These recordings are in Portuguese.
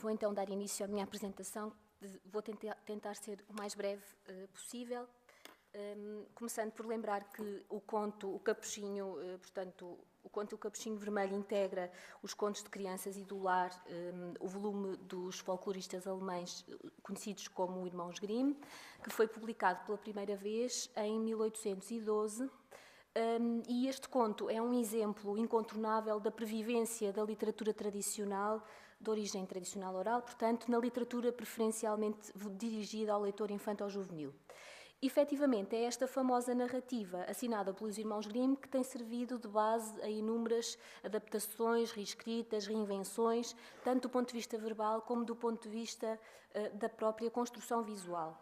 Vou então dar início à minha apresentação. Vou tentar ser o mais breve possível, começando por lembrar que o conto O Capuchinho, portanto, o conto O Capuchinho Vermelho integra os contos de crianças e do lar, o volume dos folcloristas alemães conhecidos como Irmãos Grimm, que foi publicado pela primeira vez em 1812. E este conto é um exemplo incontornável da pervivência da literatura tradicional, de origem tradicional oral, portanto, na literatura preferencialmente dirigida ao leitor infanto-juvenil. Efetivamente, é esta famosa narrativa, assinada pelos Irmãos Grimm, que tem servido de base a inúmeras adaptações, reescritas, reinvenções, tanto do ponto de vista verbal como do ponto de vista da própria construção visual.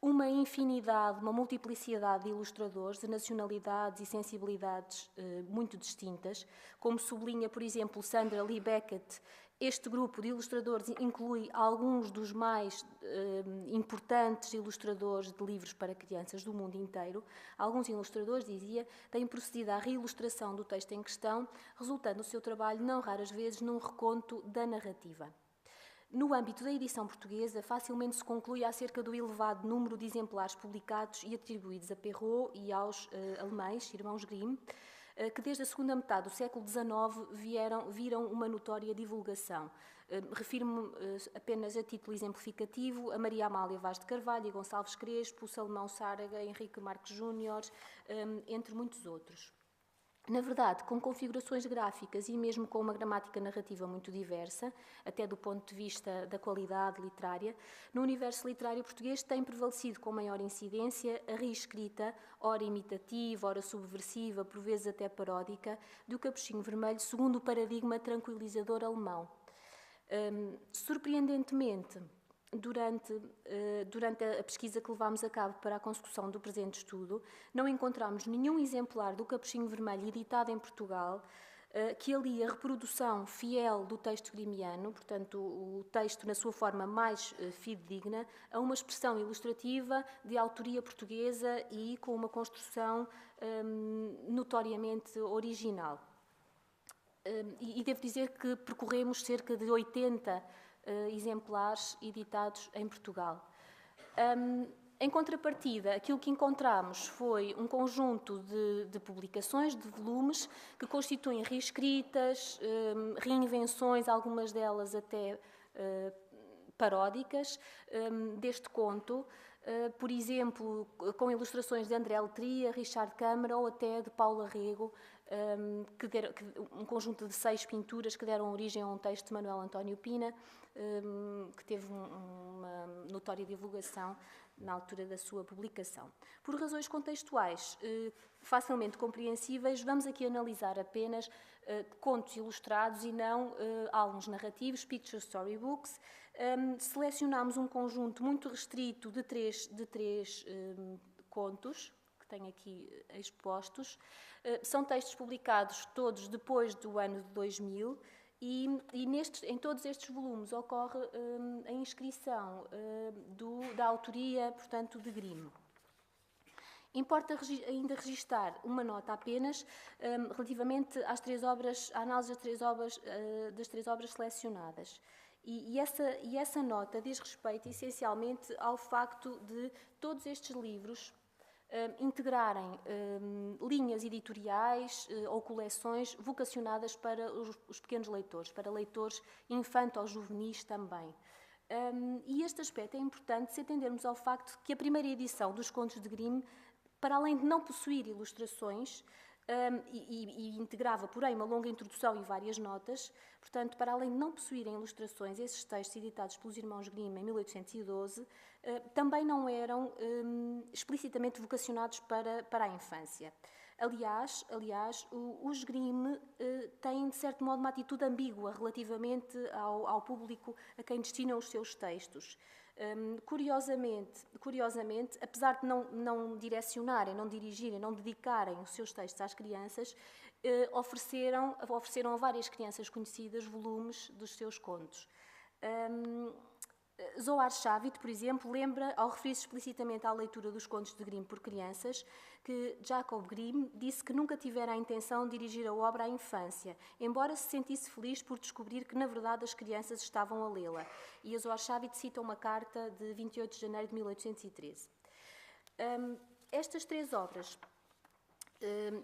Uma infinidade, uma multiplicidade de ilustradores, de nacionalidades e sensibilidades muito distintas, como sublinha, por exemplo, Sandra Lee Beckett. Este grupo de ilustradores inclui alguns dos mais importantes ilustradores de livros para crianças do mundo inteiro. Alguns ilustradores, dizia, têm procedido à reilustração do texto em questão, resultando o seu trabalho, não raras vezes, num reconto da narrativa. No âmbito da edição portuguesa, facilmente se conclui acerca do elevado número de exemplares publicados e atribuídos a Perrault e aos alemães, Irmãos Grimm, que desde a segunda metade do século XIX viram uma notória divulgação. Refiro-me apenas a título exemplificativo a Maria Amália Vaz de Carvalho e Gonçalves Crespo, Salomão Sárraga, Henrique Marques Júnior, entre muitos outros. Na verdade, com configurações gráficas e mesmo com uma gramática narrativa muito diversa, até do ponto de vista da qualidade literária, no universo literário português tem prevalecido com maior incidência a reescrita, ora imitativa, ora subversiva, por vezes até paródica, do Capuchinho Vermelho, segundo o paradigma tranquilizador alemão. Surpreendentemente, durante a pesquisa que levámos a cabo para a consecução do presente estudo, não encontramos nenhum exemplar do Capuchinho Vermelho editado em Portugal que alie a reprodução fiel do texto grimiano, portanto, o texto na sua forma mais fidedigna, a uma expressão ilustrativa de autoria portuguesa e com uma construção notoriamente original. E devo dizer que percorremos cerca de 80 exemplares editados em Portugal. Em contrapartida, aquilo que encontramos foi um conjunto de publicações, de volumes, que constituem reescritas, reinvenções, algumas delas até paródicas, deste conto, por exemplo, com ilustrações de André Letria, Richard Câmara ou até de Paulo Arrego, um conjunto de 6 pinturas que deram origem a um texto de Manuel António Pina, que teve uma notória divulgação na altura da sua publicação. Por razões contextuais facilmente compreensíveis, vamos aqui analisar apenas contos ilustrados e não álbuns narrativos, picture storybooks. Selecionámos um conjunto muito restrito de três contos, que tenho aqui expostos. São textos publicados todos depois do ano de 2000 e em todos estes volumes ocorre a inscrição da autoria, portanto, de Grimm. Importa ainda registar uma nota apenas relativamente às 3 obras, à análise das três obras selecionadas. E essa nota diz respeito essencialmente ao facto de todos estes livros integrarem linhas editoriais ou coleções vocacionadas para os pequenos leitores, para leitores infanto-juvenis também. E este aspecto é importante se atendermos ao facto que a primeira edição dos Contos de Grimm, para além de não possuir ilustrações, e integrava, porém, uma longa introdução e várias notas, portanto, para além de não possuírem ilustrações, esses textos editados pelos Irmãos Grimm em 1812 também não eram explicitamente vocacionados para a infância. Aliás, os Grimm têm, de certo modo, uma atitude ambígua relativamente ao público a quem destinam os seus textos. Curiosamente, apesar de não direcionarem, não dirigirem, não dedicarem os seus textos às crianças, ofereceram a várias crianças conhecidas volumes dos seus contos. Zohar Shavit, por exemplo, lembra, ao referir-se explicitamente à leitura dos contos de Grimm por crianças, que Jacob Grimm disse que nunca tivera a intenção de dirigir a obra à infância, embora se sentisse feliz por descobrir que, na verdade, as crianças estavam a lê-la. E a Zohar Shavit cita uma carta de 28 de janeiro de 1813. Estas 3 obras,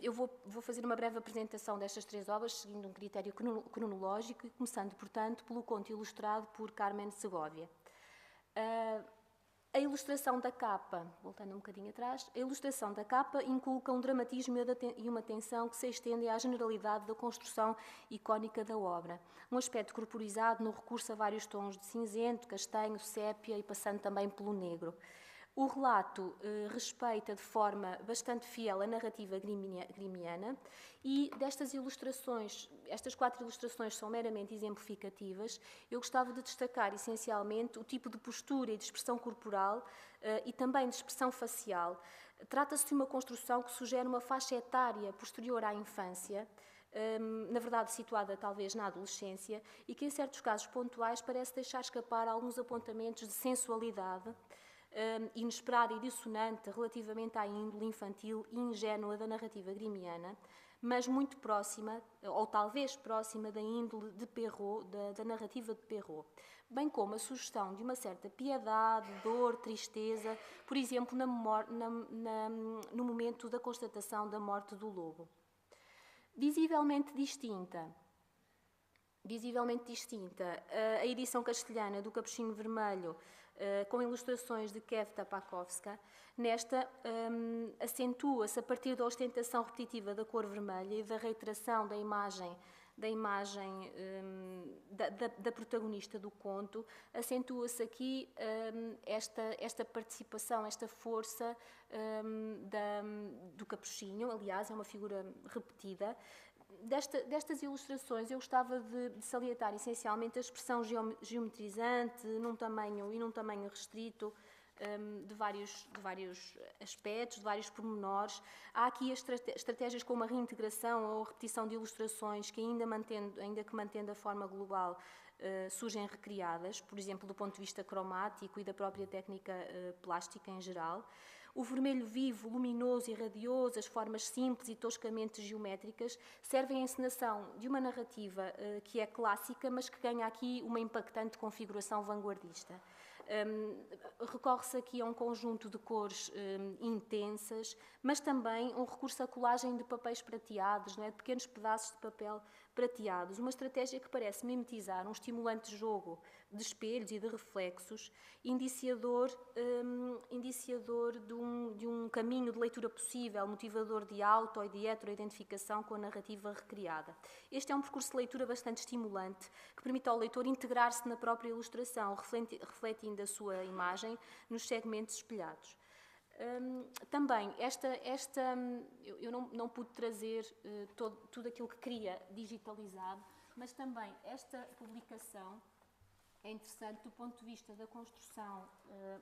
eu vou fazer uma breve apresentação destas 3 obras, seguindo um critério cronológico e começando, portanto, pelo conto ilustrado por Carmen Segovia. A ilustração da capa, voltando um bocadinho atrás, a ilustração da capa inculca um dramatismo e uma tensão que se estendem à generalidade da construção icónica da obra. Um aspecto corporizado no recurso a vários tons de cinzento, castanho, sépia e passando também pelo negro. O relato respeita de forma bastante fiel a narrativa grimmiana e destas ilustrações, estas 4 ilustrações são meramente exemplificativas. Eu gostava de destacar essencialmente o tipo de postura e de expressão corporal e também de expressão facial. Trata-se de uma construção que sugere uma faixa etária posterior à infância, na verdade situada talvez na adolescência, e que em certos casos pontuais parece deixar escapar alguns apontamentos de sensualidade, inesperada e dissonante relativamente à índole infantil e ingênua da narrativa grimmiana, mas muito próxima, ou talvez próxima, da índole de Perrault, da narrativa de Perrault, bem como a sugestão de uma certa piedade, dor, tristeza, por exemplo, no momento da constatação da morte do lobo. Visivelmente distinta, a edição castelhana do Capuchinho Vermelho, com ilustrações de Kev Tapakovska. Nesta, acentua-se, a partir da ostentação repetitiva da cor vermelha e da reiteração da imagem da protagonista do conto, acentua-se aqui esta participação, esta força do capuchinho. Aliás, é uma figura repetida. Destas ilustrações, eu gostava de salientar essencialmente a expressão geometrizante num tamanho restrito, de vários aspectos, de vários pormenores. Há aqui estratégias como a reintegração ou a repetição de ilustrações que, ainda que mantendo a forma global, surgem recriadas, por exemplo, do ponto de vista cromático e da própria técnica plástica em geral. O vermelho vivo, luminoso e radioso, as formas simples e toscamente geométricas, servem à encenação de uma narrativa que é clássica, mas que ganha aqui uma impactante configuração vanguardista. Recorre-se aqui a um conjunto de cores intensas, mas também um recurso à colagem de papéis prateados, não é? De pequenos pedaços de papel prateados, uma estratégia que parece mimetizar um estimulante jogo de espelhos e de reflexos, indiciador de um caminho de leitura possível, motivador de auto e de heteroidentificação com a narrativa recriada. Este é um percurso de leitura bastante estimulante, que permite ao leitor integrar-se na própria ilustração, refletindo a sua imagem nos segmentos espelhados. Também, eu não pude trazer tudo aquilo que queria digitalizado, mas também esta publicação é interessante do ponto de vista da construção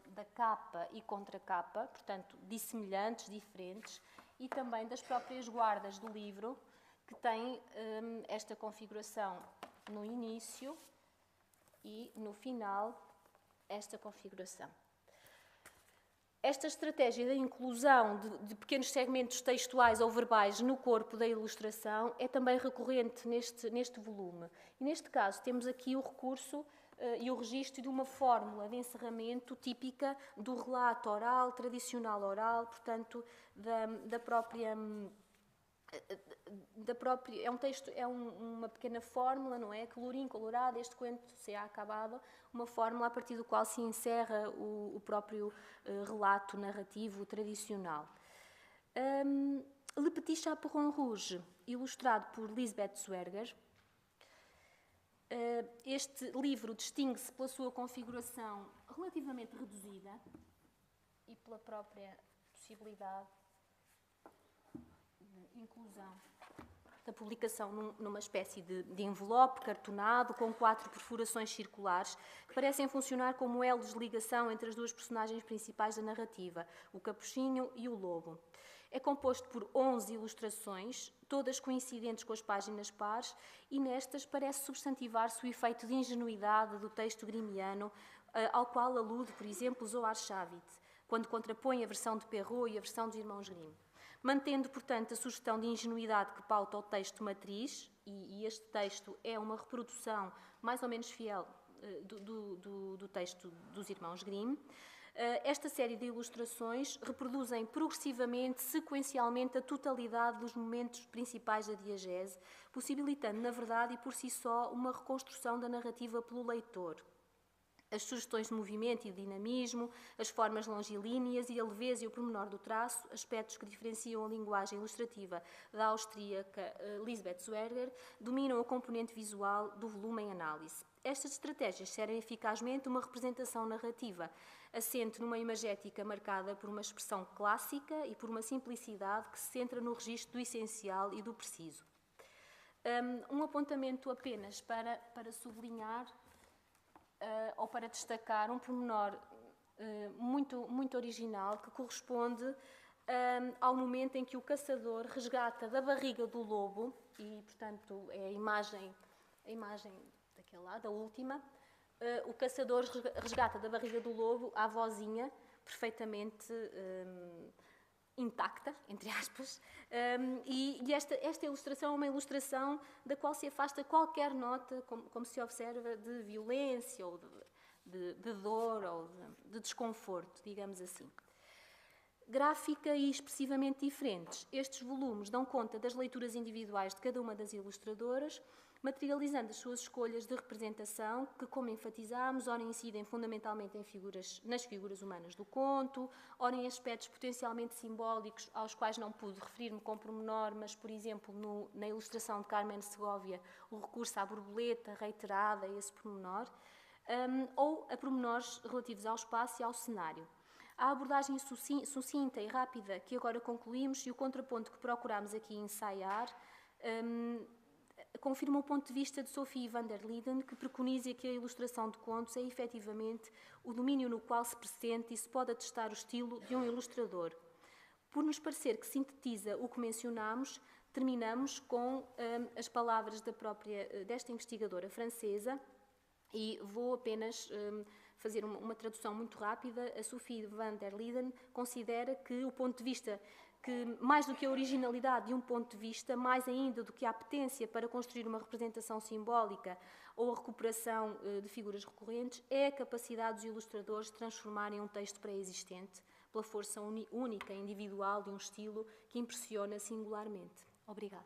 da capa e contracapa, portanto, dissemelhantes, diferentes, e também das próprias guardas do livro, que têm esta configuração no início e no final, esta configuração. Esta estratégia da inclusão de pequenos segmentos textuais ou verbais no corpo da ilustração é também recorrente neste volume. E neste caso temos aqui o recurso e o registro de uma fórmula de encerramento típica do relato oral, tradicional oral, portanto, da própria é um texto, é uma pequena fórmula, não é? Colorim, colorado, este coentro se há acabado, uma fórmula a partir do qual se encerra o próprio relato narrativo tradicional. Le Petit Chaperon Rouge, ilustrado por Lisbeth Zwerger. Este livro distingue-se pela sua configuração relativamente reduzida e pela própria possibilidade de inclusão da publicação numa espécie de envelope cartonado com 4 perfurações circulares que parecem funcionar como elos de ligação entre as duas personagens principais da narrativa, o capuchinho e o lobo. É composto por 11 ilustrações, todas coincidentes com as páginas pares, e nestas parece substantivar-se o efeito de ingenuidade do texto grimmiano ao qual alude, por exemplo, Zohar Shavit, quando contrapõe a versão de Perrault e a versão dos irmãos Grimm. Mantendo, portanto, a sugestão de ingenuidade que pauta o texto matriz, e este texto é uma reprodução mais ou menos fiel do texto dos irmãos Grimm, esta série de ilustrações reproduzem progressivamente, sequencialmente, a totalidade dos momentos principais da diegese, possibilitando, na verdade e por si só, uma reconstrução da narrativa pelo leitor. As sugestões de movimento e de dinamismo, as formas longilíneas e a leveza e o pormenor do traço, aspectos que diferenciam a linguagem ilustrativa da austríaca Lisbeth Zwerger, dominam a componente visual do volume em análise. Estas estratégias serem eficazmente uma representação narrativa, assente numa imagética marcada por uma expressão clássica e por uma simplicidade que se centra no registro do essencial e do preciso. Um apontamento apenas para sublinhar ou para destacar um pormenor muito original que corresponde ao momento em que o caçador resgata da barriga do lobo, e, portanto, é a imagem daquele lado, a última, o caçador resgata da barriga do lobo a vozinha, perfeitamente intacta, entre aspas, e esta ilustração é uma ilustração da qual se afasta qualquer nota, como se observa, de violência ou de dor ou de desconforto, digamos assim. Gráfica e expressivamente diferentes, estes volumes dão conta das leituras individuais de cada uma das ilustradoras, materializando as suas escolhas de representação, que, como enfatizámos, ora incidem fundamentalmente nas figuras humanas do conto, ora em aspectos potencialmente simbólicos, aos quais não pude referir-me com pormenor, mas, por exemplo, na ilustração de Carmen Segovia, o recurso à borboleta reiterada, esse pormenor, ou a pormenores relativos ao espaço e ao cenário. A abordagem sucinta e rápida que agora concluímos e o contraponto que procurámos aqui ensaiar confirma o ponto de vista de Sophie van der Linden, que preconiza que a ilustração de contos é efetivamente o domínio no qual se pressente e se pode atestar o estilo de um ilustrador. Por nos parecer que sintetiza o que mencionámos, terminamos com as palavras desta investigadora francesa, e vou apenas fazer uma tradução muito rápida. A Sophie van der Linden considera que o ponto de vista, que mais do que a originalidade de um ponto de vista, mais ainda do que a apetência para construir uma representação simbólica ou a recuperação de figuras recorrentes, é a capacidade dos ilustradores de transformarem um texto pré-existente pela força única, individual de um estilo que impressiona singularmente. Obrigada.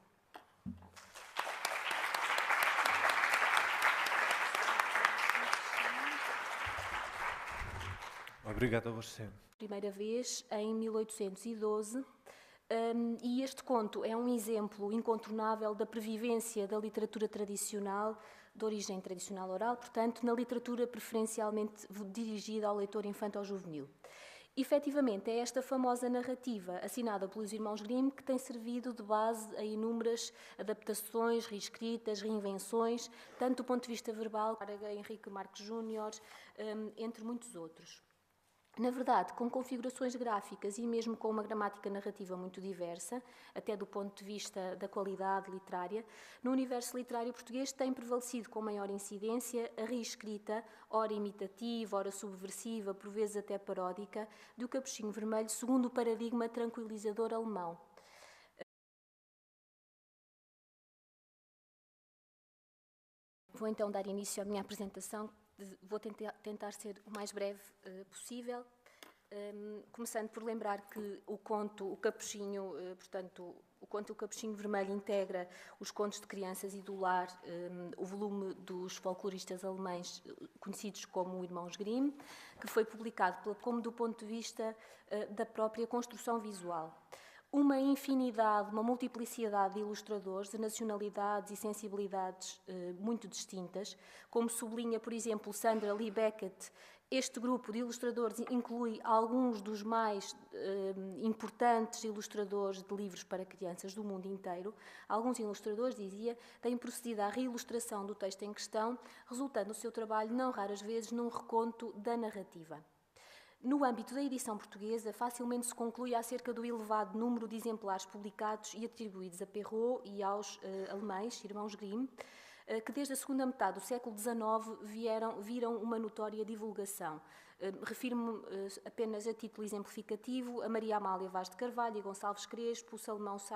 Obrigado a você. Primeira vez em 1812, e este conto é um exemplo incontornável da pervivência da literatura tradicional, de origem tradicional oral, portanto, na literatura preferencialmente dirigida ao leitor infanto-juvenil. Efetivamente, é esta famosa narrativa, assinada pelos irmãos Grimm, que tem servido de base a inúmeras adaptações, reescritas, reinvenções, tanto do ponto de vista verbal, para Henrique Marques Júnior, entre muitos outros. Na verdade, com configurações gráficas e mesmo com uma gramática narrativa muito diversa, até do ponto de vista da qualidade literária, no universo literário português tem prevalecido com maior incidência a reescrita, ora imitativa, ora subversiva, por vezes até paródica, do Capuchinho Vermelho, segundo o paradigma tranquilizador alemão. Vou então dar início à minha apresentação. Vou tentar ser o mais breve possível, começando por lembrar que o conto O Capuchinho, portanto, o conto O Capuchinho Vermelho integra os contos de crianças e do lar, o volume dos folcloristas alemães conhecidos como Irmãos Grimm, que foi publicado como do ponto de vista da própria construção visual. Uma infinidade, uma multiplicidade de ilustradores, de nacionalidades e sensibilidades muito distintas, como sublinha, por exemplo, Sandra Lee Beckett. Este grupo de ilustradores inclui alguns dos mais importantes ilustradores de livros para crianças do mundo inteiro. Alguns ilustradores, dizia, têm procedido à reilustração do texto em questão, resultando o seu trabalho, não raras vezes, num reconto da narrativa. No âmbito da edição portuguesa, facilmente se conclui acerca do elevado número de exemplares publicados e atribuídos a Perrault e aos alemães, irmãos Grimm, que desde a segunda metade do século XIX viram uma notória divulgação. Refiro-me apenas a título exemplificativo a Maria Amália Vaz de Carvalho e Gonçalves Crespo, Salomão Sá